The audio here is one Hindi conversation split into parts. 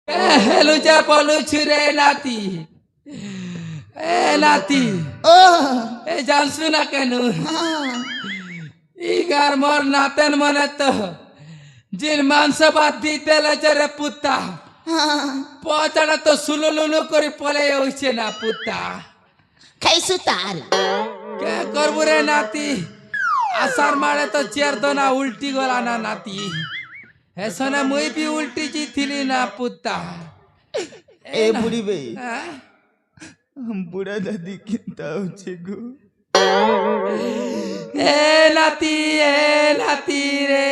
হেলু যা পলুছু রে নাতি এ নাতি ও এ জানছু না কেন ইগার মোর নাতেন মনে তো জিন মাংস ভাত দিতে রে পুত্তা পচাটা তো সুলুলুলু করে পলে হইছে না পুত্তা খাইছু তাল কে করবো রে নাতি আসার মারে তো চেয়ার দো না উল্টি গলা না নাতি হেসনে মুই বি উল্টি জিথিলি না পুত্তা এ বুড়ি বে হ্যাঁ? বুড়া দাদি কিনতা হচ্ছে গো এ নাতি রে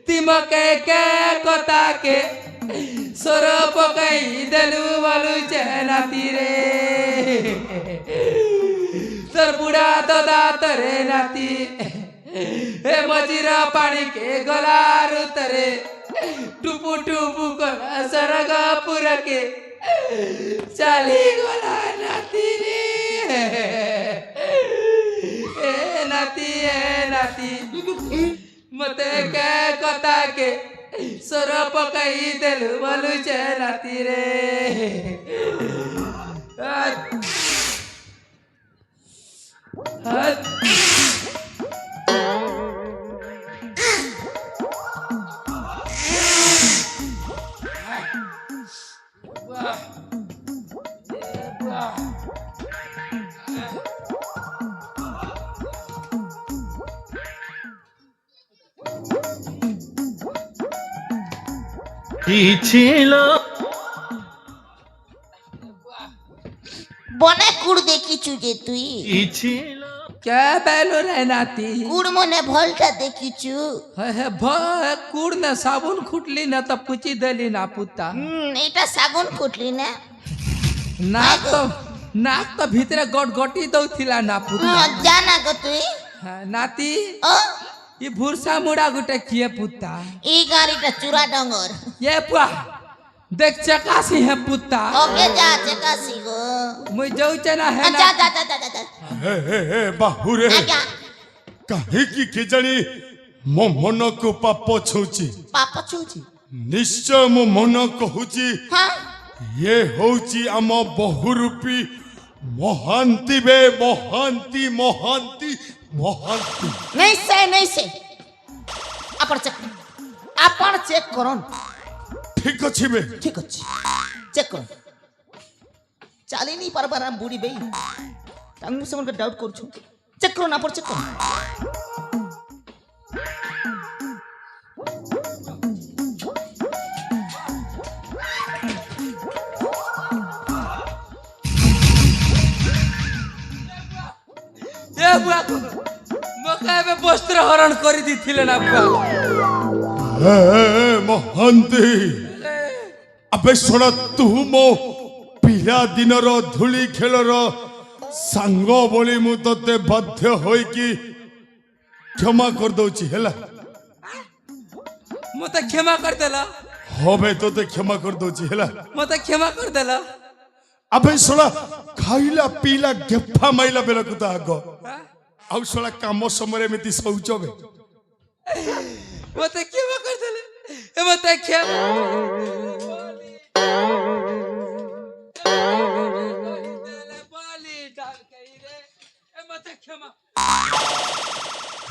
তিমকে কে কথা কে সর পকাই দেলু বলু যে নাতি রে তোর বুড়া দাদা তরে নাতি হে মজিরা পানি কে গলার উতরে টুপু টুপু গলা সরগা পুরকে চালি গলা নাতি রে এ নাতি মতে কে কথা কে সর পকাই দেলু বলু যে নাতি রে কি ছিল বনে কুড় দেখিছু যে তুই কি ছিল কে বেলো রে নাতি কুড় মনে ভলটা দেখিছু কুড় না সাবুন খুটলি না তো পুচি দেলি না পুত্তা এটা সাগুন কুটলি না নাক তো ভিতরে গটগটি দৌথিলা না পুত্তা জানা গো তুই নাতি ও ই ভুরসা মুড়া গুটে কিয়ে পুত্তা এই গাড়িটা চূড়া ডঙ্গর ये पुआ देख चकासी है पुत्ता ওকে যা চেকাসি গো मुझे जाऊ चना है যা ना যা যা যা যা हे बाहुरे আজ্ঞা काहेकि केजाणी मो मन को पाप छुची পাপ ছুছি निश्चय मो मन कहूची হ্যাঁ ये होची आम बहुरूपी महांती बे महांती महांती महांती नहीं से ଆପଣ ଚେକ୍ କରନ୍ ठीक अच्छी बे ঠিক ଅଛି ଚେକ୍ କରନ୍ ଚାଲି ନି ପାରବାର ବୁଢ଼ୀ ବେଇ ତାଙ୍କୁ ସେମାନଙ୍କୁ ଡାଉଟ୍ କରୁଛୁ ଚେକ୍ କରନ୍ ଆପଣ ଚେକ୍ କରନ୍ ये बुआ को मका में वस्त्र हरण करी दी थिले ना बुआ हे महांती अबे सोना तू मो पिला दिनर धूली खेलर सांग बोली मु तते बाध्य होई कि क्षमा कर दउची हैला मते क्षमा कर देला होबे तते क्षमा कर दउची हैला मते क्षमा कर देला अबे सोना खाइला पीला गेफा माइला बेला कुता आगो आउ सोना काम समय एमिति शौचबे मते क्षमा कर देले ए मते क्षमा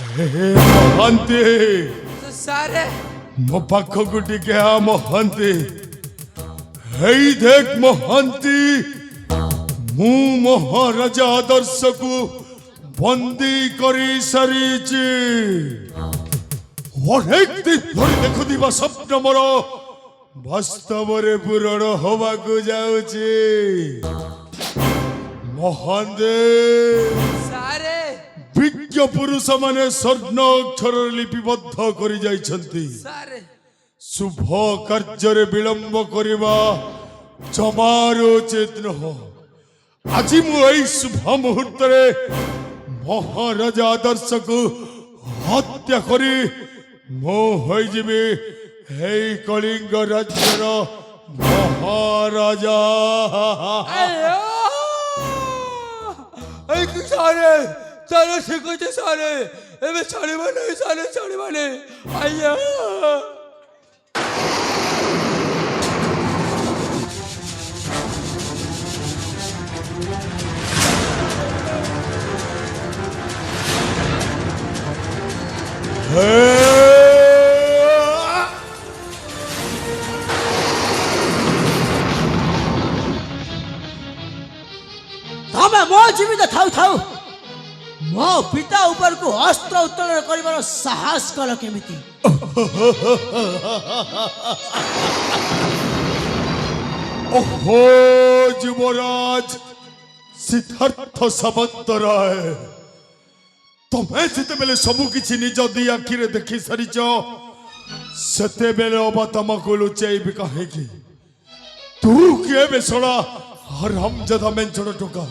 महांती सारे मो पाख गुटी के आ महांती हेई देख महांती मु महाराजा आदर्श को बंदी करी सारीची अनेक दिन धरी देखु दिबा स्वप्न मोर वास्तव रे पूरण होवा को जाउची महांती सारे विज्ञ पुरुष माने स्वर्ण अक्षर लिपिबद्ध करी जाइछंती सारे शुभ कार्य विलंब करवा जमार उचित नह आज मु शुभ मुहूर्त महाराजा आदर्श को हत्या करी मो होइजिबी हे कलिंग राज्यर महाराजा सारे सारे ठीक है सारे एबे छाड़ीबा नहीं सारे छाड़ीबा नहीं आइया जीवित थाउ थाउ मो पिता ऊपर को अस्त्र उत्तोलन करिबार साहस कल केमिति ओहो युवराज सिद्धार्थ सामंतराय तुम्हें जितेबेले सबु किछि निज दी आखिरे देखि सारिच सेतेबेले अबा तुमको लुचाइबी काहेकि तू किए बेसड़ा हरामजादा मेंचड़ टोका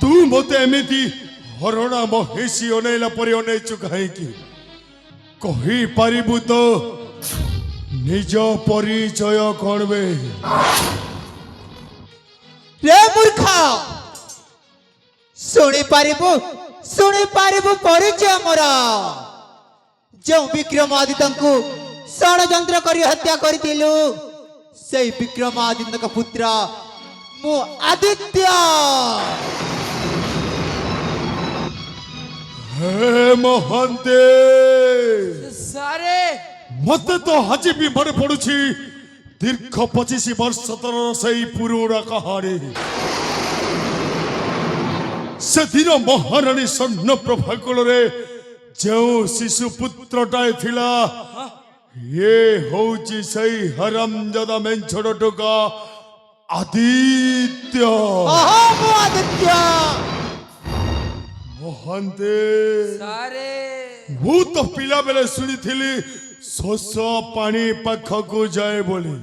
तू मते एमिति हरणा महेशी अनेला परि अनेचु काहेकि कहि पारिबु तो निज परिचय कौन बे रे मूर्ख शुणी पारिबु परिचय मोर जो विक्रमादित्य को षड्यंत्र करी हत्या करथिलु से विक्रमादित्य का पुत्र मु आदित्य हे महंते सारे मत तो हजी भी मन पड़ुछि दीर्घ 25 वर्ष तरर सही पुरुरा कहानी से दिन महारानी स्वर्ण प्रभा कोलरे जो शिशु पुत्रटाए थिला ये होची सही हरामजादा मेंछड़ टोका आदित्य आदित्य महंते सारे मु तो पिला बेले सुनी थिली शोष पानी पाखकु जाए बोली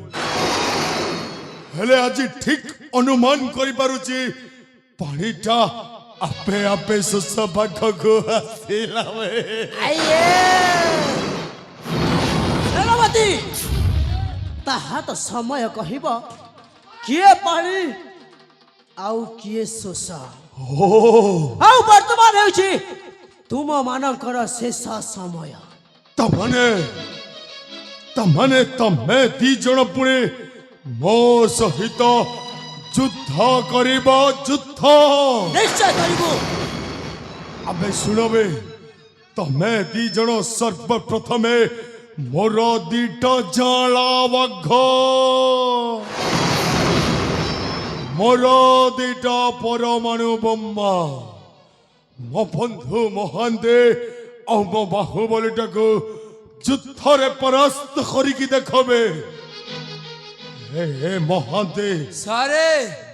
हेले आज ठीक अनुमान करि पारुची पानीटा आपे आपे शोष पाखकु आसिला वे सेनापति ताहा तो समय कहब किए पानी आउ किए शोष आउ वर्तमान हेउछि तुम मानकर शेष समय तमने तमे दी जण पुणे मो सहित युद्ध करिबा युद्ध निश्चय करिबु अबे सुनबे तमे दी जण सर्वप्रथमे मोर दीटा जाला वाघ मोर दीटा परमाणु बम्मा मो बंधु महांते और मो बाहुबलीटा को युद्धरे परास्त करिकी देखबे हे महांते सारे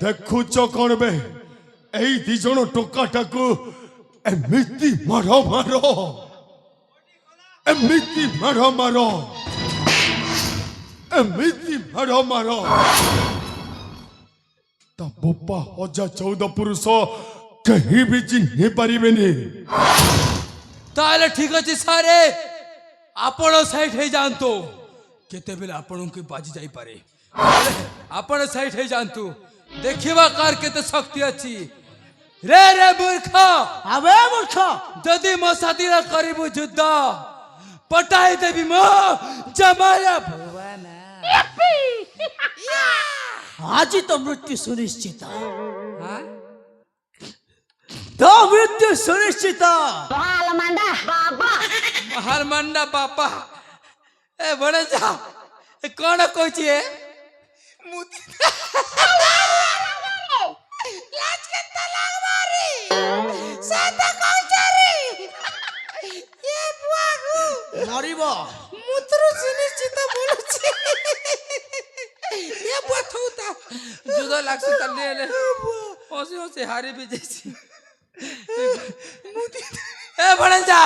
देखुच कौन बे एई दी जण टोकाटा को एमिति मारो मारो एमिति मारो मारो एमिति मारो मारो ता बोपा हजा 14 पुरुष कहीं भी चिन्ह पारिबेनी ताले ठीक अछि सारे आपण साइड हे जानतो केते बेले आपण के बाजी जाई पारे आपण साइड हे जानतु देखिबा कार केते शक्ति अछि रे रे मूर्ख आबे मूर्ख जदि मो साथी रा करिबु युद्ध पटाई देबी मो जमाया भगवान आज तो मृत्यु सुनिश्चित हां तो मृत्यु सुनिश्चित हर मंडा बापा ए बड़े जा कौन कहछि ए मुती लाज के तलाक मारी साता कहछरी ये बुआगु मरिब मूत्र सुनिश्चित बोलछि ये बुआ थौता जुदा लागछि तले ले ओसे ओसे हारी भी जैसी मुती ए बड़े जा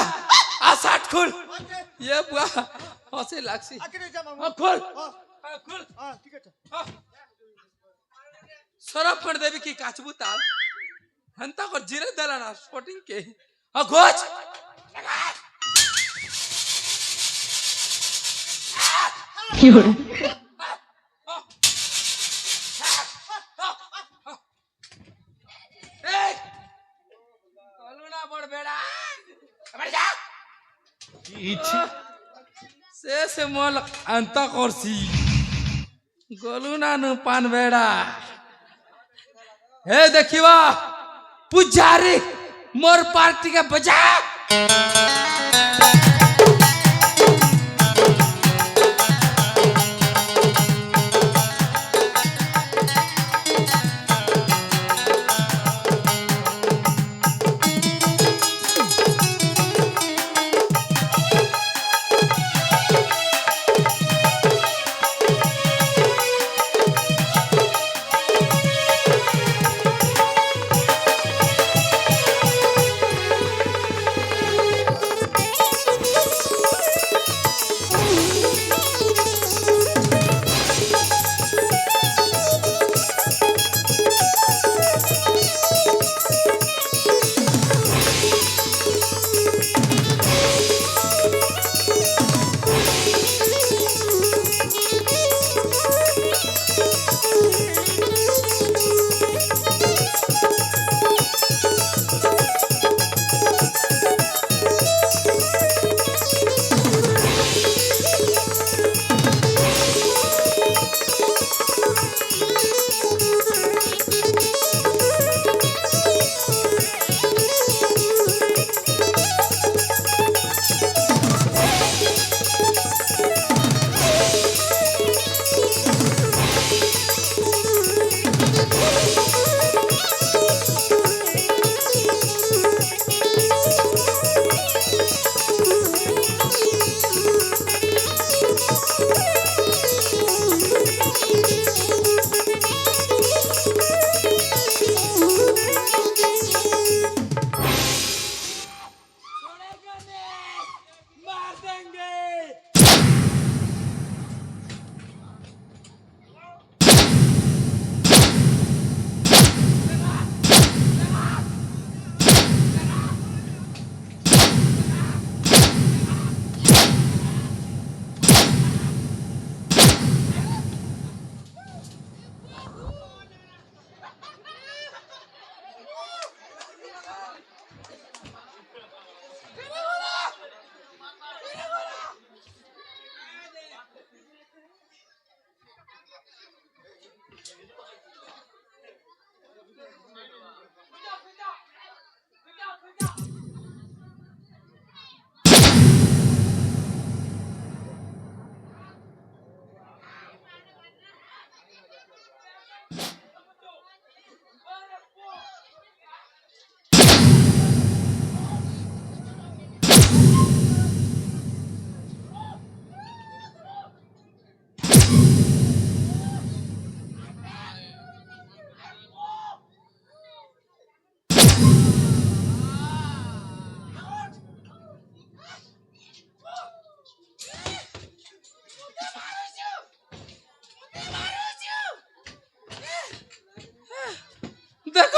आ साठ खोल ये बुआ हसे लागसी खोल खोल ठीक है सरफ कर देबी की काचबू ताल हंता को जीरे दला ना स्पोर्टिंग के घोच बड़ बेड़ा जा से मोल अंत करसी गोलू नानु पान बेड़ा हे देखिवा पुजारी मोर पार्टी के बजा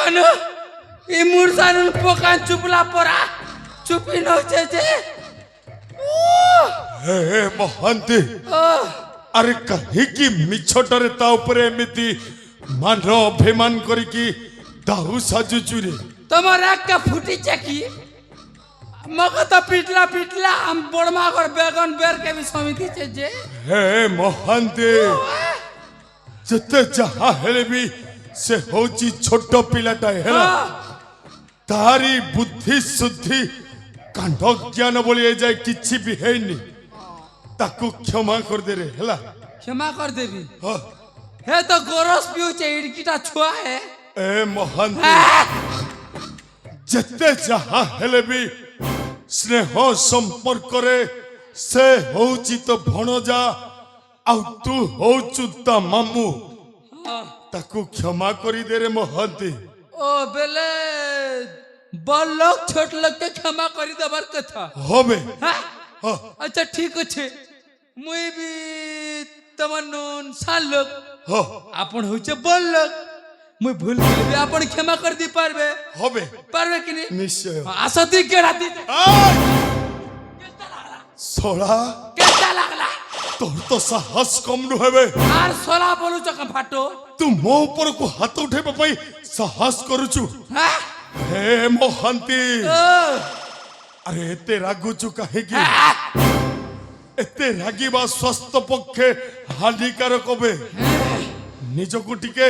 कनु इ मुरसानुन पोकान चुपला परा चुपी नौचे जे हे ମହାନ୍ତି ଆରେ କାହିଁକି ମିଛଟାରେ ତା ଉପରେ ଏମିତି ମାନ ଅଭିମାନ କରିକି ଦାହୁ ସାଜୁଛୁ ରେ তোমার একটা ফুটিছে কি মকে তো পিটলা পিটলা আম বড়মা ঘর বেগন বের কে বি সমিতিছে যে ହେ ମହାନ୍ତି ଯେତେ ଯାହା ହେଲେ ବି ସେ ହଉଛି ଛୋଟ ପିଲାଟା ହେଲା ତାରି ବୁଦ୍ଧି ସୁଦ୍ଧି କାଣ୍ଡ ଜ୍ଞାନ ବୋଲି ଏ ଯାଏ କିଛି ବି ହେଇନି ତାକୁ କ୍ଷମା କରିଦେରେ ହେଲା ক্ষমা কর দেবি ହଁ। হে তো গরস পিউছে ইড়কিটা ছুয়া হে ଏ ମହାନ୍ତି ଯେତେ ଯାହା ହେଲେ ବି ସ୍ନେହ ସମ୍ପର୍କରେ ସେ ହଉଛି ତ ଭଣଜା ଆଉ ତୁ ହଉଛୁ ତା ମାମୁଁ ତାକୁ କ୍ଷମା କରିଦେରେ ମହାନ୍ତି ও বেলে বড় লোক ছোট লোককে ক্ষমা করে দেবার কথা হবে হ্যাঁ ହଁ। আচ্ছা ঠিক আছে মুই বি তোমার নুন সার লোক ହଁ আপন হচ্ছে বড় লোক মুই ভুল করবি আপন ক্ষমা করে দি পারবে হবে পারবে কি নি নিশ্চୟ আসো তুই কেড়া দি ଶଳା কেটা লাগলা ତୋର ତ ସାହସ କମ୍ ନୁହେବେ আর সোলা বলু চকা ফাটো ତୁ ମୋ ଉପରକୁ ହାତ ଉଠେଇବା ପାଇଁ ସାହସ କରୁଛୁ হ্যাঁ ହେ ମହାନ୍ତି ও ଆରେ ଏତେ ରାଗୁଛୁ କାହିଁକି ଏତେ ରାଗିବା ସ୍ୱାସ୍ଥ୍ୟ ପକ୍ଷେ ହାନିକାରକ ବେ ନିଜକୁ ଟିକେ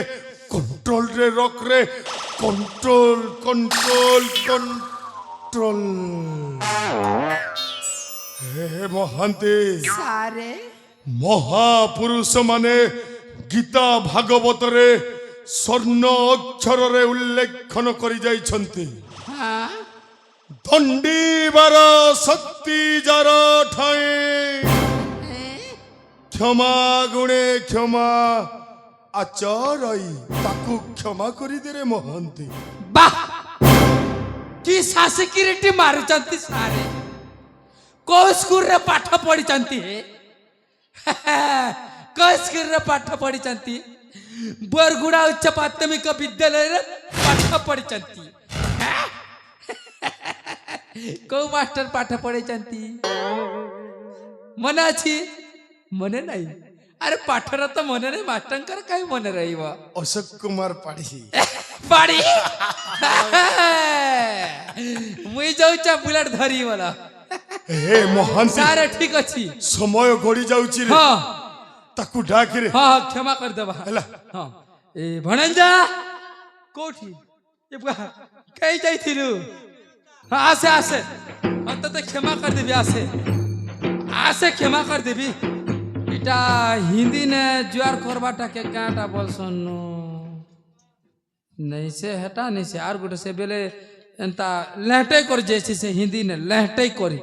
କଣ୍ଟ୍ରୋଲରେ ରଖରେ କଣ୍ଟ୍ରୋଲ କଣ୍ଟ୍ରୋଲ କଣ୍ଟ୍ରୋଲ ହେ ମହାନ୍ତି সারে ମହାପୁରୁଷ ମାନେ ଗୀତା ଭାଗବତରେ ସ୍ୱର୍ଣ୍ଣ ଅକ୍ଷରରେ ଉଲ୍ଲେଖନ କରି ଯାଇଛନ୍ତି হ্যাঁ ଦଣ୍ଡିବାର ଶକ୍ତି ଯାର ଠାଏ କ୍ଷମା ଗୁଣେ କ୍ଷମା ଆଚରଇ ତାକୁ କ୍ଷମା କରିଦେରେ ମହାନ୍ତି বাহ কি সাসকিরিটি মারুচন্তি সারে কো স্কুল রে পাঠ পড়িচন্তি হে কো স্কুল রে পাঠ পড়িচন্তি বরগুড়া উচ্চ প্রাথমিক বিদ্যালয় রে পাঠ পড়িচন্তি কো মাস্টার পাঠ পড়িচন্তি মনে আছে মনে নাই আরে পাঠর তো মনে নাই মাস্টারଙ୍କର কাই মনে রহিব ଅଶୋକ କୁମାର ପାଢୀ পাড়ি মুই যাউছা বুলেট ধরি বলা ହେ ମହାନ୍ତି সারে ঠিক ଅଛି ସମୟ ଗଡି ଯାଉଛି ରେ ହଁ ତାକୁ ଡାକିରେ ହଁ କ୍ଷମା କରିଦେବା ହେଲା ହଁ ଏ ଭଣଞ୍ଜା କୋଉଠି ଏ ବୁଆ କାଇ ଯାଇଥିଲୁ ହଁ ଆସେ ଆସେ ହଁ ତତେ କ୍ଷମା କରିଦେବି ଆସେ ଆସେ କ୍ଷମା କରିଦେବି এটা হিন্দি নে জুয়ার করবাটা কে কাটা বলছন नहीं से हटा नहीं से आर गोटे से बेले एंता लहटे कर जैसे से हिंदी ने लहटे करी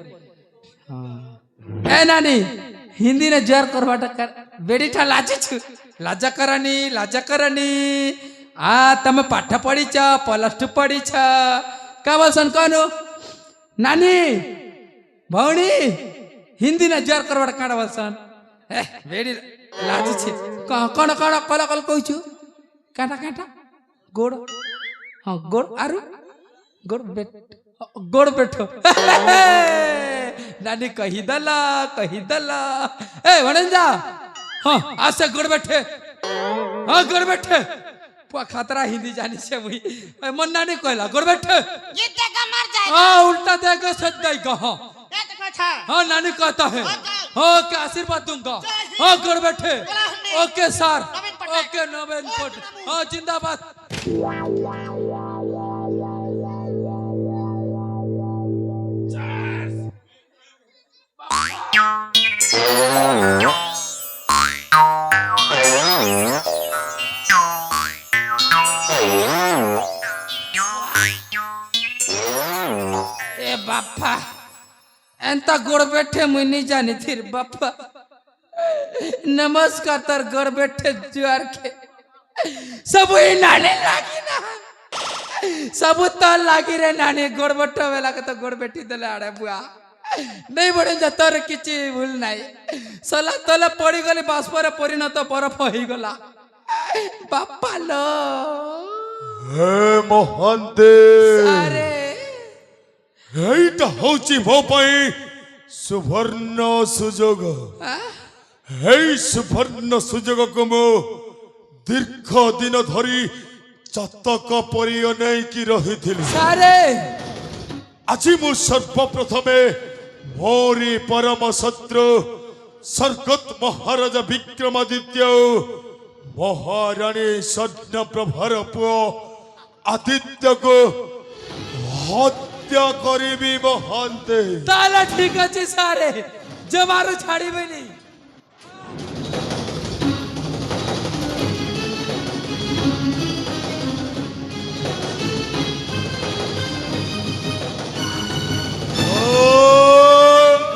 हाँ ए नानी हिंदी ने जर करवाटा कर बेड़ी ठा लाजे छु लाजा करनी आ तमे पाठ पढ़ी छ +2 पढ़ी छ का बोलसन कहनु नानी भौणी हिंदी ने जर करवाटा काटा बोलसन ए बेड़ी लाजे छे कौन कौन कल कल कहू काटा काटा गोड़ हाँ गोड़ आरु गोड़ बैठो नानी कही दला ए वनंजा हाँ आज से गोड़ बैठे हाँ गोड़ बैठे खतरा हिंदी जानी से मुई मन नानी कहला गोड़ बैठे ये देगा मर जाएगा हाँ उल्टा देगा सच देगा हाँ ये तो अच्छा हाँ नानी कहता है हाँ क्या आशीर्वाद दूंगा हाँ गोड़ बैठे ओके सर ओके नवीन पट हाँ जिंदाबाद ए बापा एंता गोड़ बैठे मुई नहीं जानी थी बापा नमस्कार तर गोड़ बैठे जुआर के सब ही नानी लागी ना सब तो लागी रे नानी गोड़ बैठो वेला के तो गोड़ बैठी देले आड़े बुआ नहीं बड़े जा तोर किछि भूल नाही सला तले पड़ी गली बाष्पर परिणत बरफ होई गला बापा लो ହେ ମହାନ୍ତେ ସାରେ ଏଇଟା ହଉଛି ମୋ ପାଇଁ ସୁବର୍ଣ୍ଣ ସୁଯୋଗ। ଏଇ ସୁବର୍ଣ୍ଣ ସୁଯୋଗକୁ ମୁଁ ଦୀର୍ଘ ଦିନ ଧରି ଚାତକ ପରି ଅନେଇକି ରହିଥିଲି। ସାରେ ଆଜି ମୁଁ ସର୍ବପ୍ରଥମେ ମୋରି ପରମ ଶତ୍ରୁ ସ୍ୱର୍ଗତ ମହାରାଜା ବିକ୍ରମାଦିତ୍ୟ ମହାରାଣୀ ସ୍ୱର୍ଣ୍ଣପ୍ରଭାର ପୁଅ ଆଦିତ୍ୟକୁ ହତ୍ୟା କରିବି ମହାନ୍ତେ। ତାହେଲେ ଠିକ ଅଛି ସାରେ, ଜମାରୁ ଛାଡ଼ିବେନି।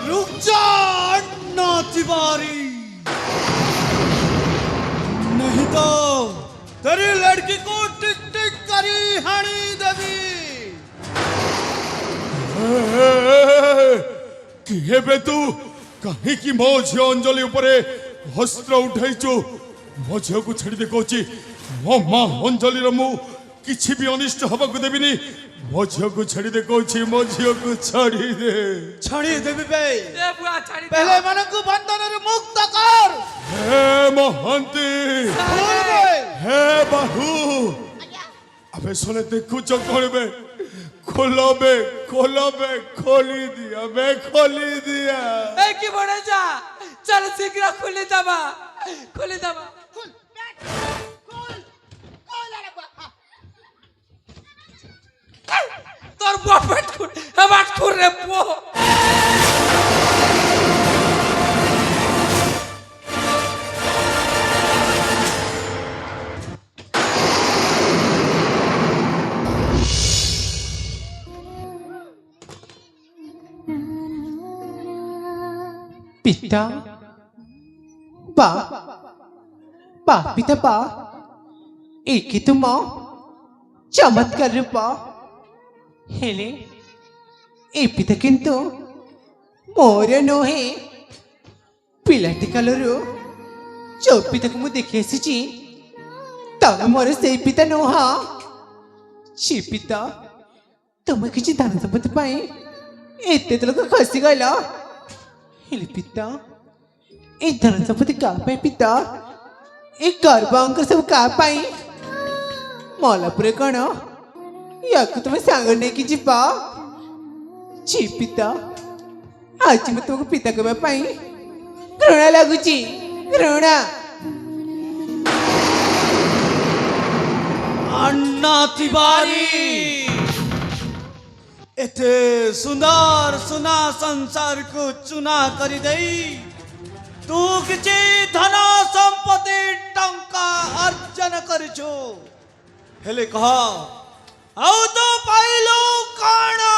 रुक जा अन्ना तिवारी, नहीं तो तेरी लड़की को टिक टिक करी हानी देवी। କିଏ ବେ ତୁ? କାହିଁକି ମୋ ଝିଅ ଅଞ୍ଜଳି ଉପରେ ହସ୍ତ୍ର ଉଠାଇଛୁ? ମୋ ଝିଅକୁ ଛାଡ଼ିଦେ କହୁଛି। ମୋ ମା ଅଞ୍ଜଳିର ମୁଁ କିଛି ବି ଅନିଷ୍ଟ ହେବାକୁ ଦେବିନି। ମୋ ଝିଅକୁ ଛାଡ଼ିଦେ କହୁଛି। ମୋ ଝିଅକୁ ଛାଡ଼ିଦେ। छड़ी देवी बे, ଦେ ବୁଆ ଛାଡ଼ି ଦେ। पहले मन को बंधन मुक्त कर। ହେ ମହାନ୍ତି, ହେ ବାହୁ, अबे सुने देखुच कौन बे? खोलो बे, खोलो बे, खोली दिया बे, खोली दिया। ए की बड़े जा, चल शीघ्र खुली दबा, खुली दबा। खोल अरे তোর বাপের খুর, আমার খুরে পো। पिता बा बा पिता बा एक तुम चमत्कार रूप हेले ए पिता किंतु मोर नुहे पिलाटी कालरू जो पिता को मु देखि आसी तब मोर से पिता नुह छि पिता तुम किसी धन संपत्ति पाए एते लोक खसी गल हेले पिता ए धन संपत्ति का पाए पिता ए गर्भांक सब का पाए मलापुरे कौन या तुम्हें सांग नहीं कि जीवा छी पिता आज मैं तुमको पिता कहवा पाई घृणा लगुची घृणा अन्ना तिवारी एते सुंदर सुना संसार को चुना करी दई तू किछि धन संपत्ति टंका अर्जन करछो हेले कह आउ तो पाइलो काना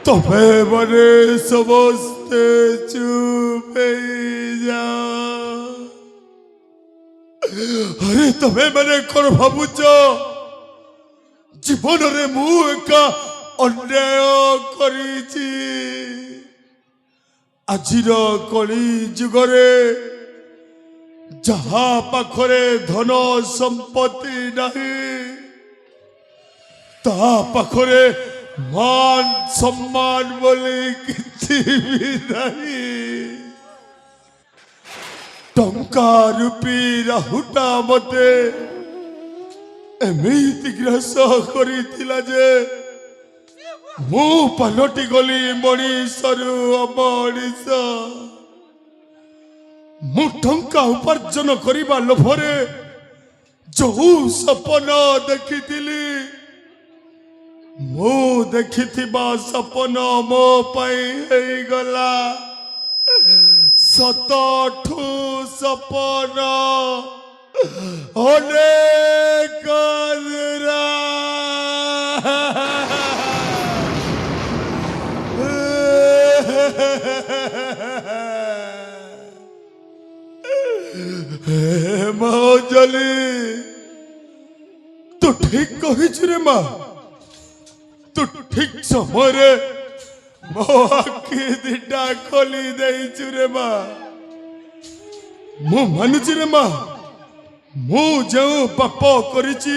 तबे बने समस्ते चुप जा। अरे तबे मैंने कौन भावुच जीवन रे मु एका अन्याय करिछि। आजिर कली जुगरे जहा पाखरे धन संपत्ति नहीं ता पाखरे मान सम्मान बोली किसी भी नहीं। टंका रूपी राहुटा मते एमिति ग्रस करिथिला जे मु पलटि गली मणिषरु अमणिष। मु टंका उपार्जन करिबा लोभरे जो सपन देखिथिली मु देखिथिबा सपन मो पई हेई गला सतठू सपन अनेक रा। मौजली तू ତୁ ଠିକ କହିଛୁ ରେ ମା ତୁ ଠିକ ସମୟରେ ମୋ ଆଖି ଦିଟା ଖୋଲି ଦେଇଛୁ ରେ ମା ମୁଁ ମାନୁଛି ରେ ମା ମୁଁ ଯେଉଁ ପାପ କରିଛି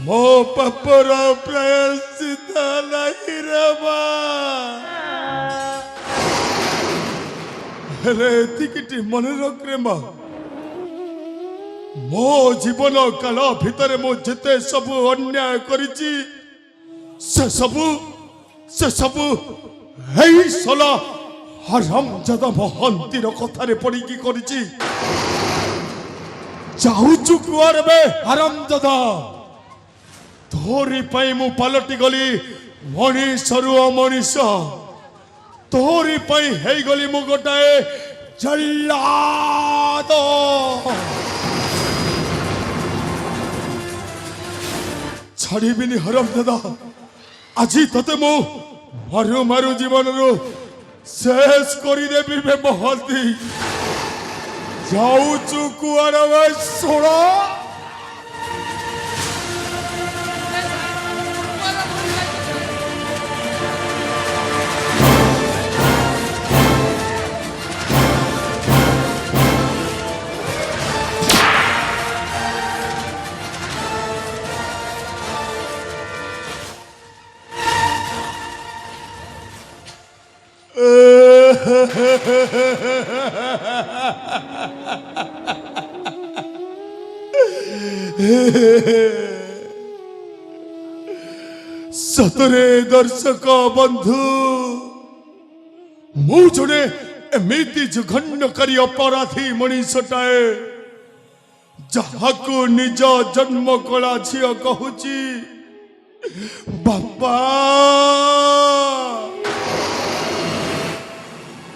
ମୋ ପାପର ପ୍ରାୟଶ୍ଚିତ ନାହିଁ ରେ ମା ହେଲେ ଏତିକିଟି ମନେ ରଖ ରେ ମା ମୋ ଜୀବନ କାଳ ଭିତରେ ମୁଁ ଯେତେ ସବୁ ଅନ୍ୟାୟ କରିଛି ସେ ସବୁ ଏଇ ସଲା ହରାମଜାଦା ମହାନ୍ତିର କଥାରେ ପଡ଼ିକି କରିଛି ଯାଉଛୁ କୁଆଡ଼େ ବେ ହରାମଜାଦା ତୋରି ପାଇଁ ମୁଁ ପାଲଟି ଗଲି ମଣିଷରୁ ଅମଣିଷ ତୋରି ପାଇଁ ହେଇଗଲି ମୁଁ ଗୋଟାଏ ଜଲ୍ଲାଦ ଛାଡ଼ିବିନି ହରାମଜାଦା ଆଜି ତତେ ମୁଁ ମାରୁ ମାରୁ ଜୀବନରୁ ଶେଷ କରିଦେବି ବେ ମହାନ୍ତି ଯାଉଛୁ କୁଆଡ଼େ ବେ ଶୁଣ ସତରେ ଦର୍ଶକ ବନ୍ଧୁ ମୁଁ ଜଣେ ଏମିତି ଜଘନ୍ୟକାରୀ ଅପରାଧୀ ମଣିଷଟାଏ ଯାହାକୁ ନିଜ ଜନ୍ମ କଳା ଝିଅ କହୁଛି ବାପା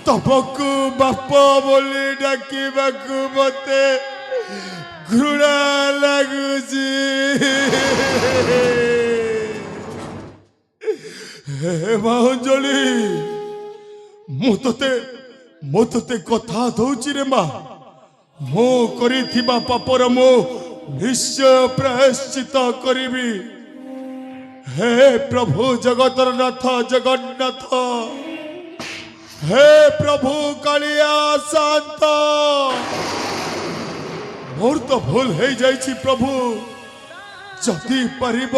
ତମକୁ ବାପ ବୋଲି ଡାକିବାକୁ ମତେ ଘୃଣା ଲାଗୁଛି ହେ ମାଉଞ୍ଜଳି ମୁଁ ତତେ କଥା ଦଉଛି ରେ ମା ମୁଁ କରିଥିବା ପାପର ମୁଁ ନିଶ୍ଚୟ ପ୍ରାୟଶ୍ଚିତ କରିବି ହେ ପ୍ରଭୁ ଜଗତର ନାଥ ଜଗନ୍ନାଥ हे प्रभु कालिया शांत मोर तो भूल हो जाइछि प्रभु जदि पारिब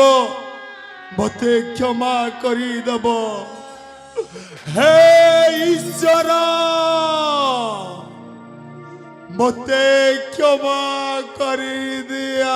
मते क्षमा करी दब हे ईश्वर मते क्षमा करी दिया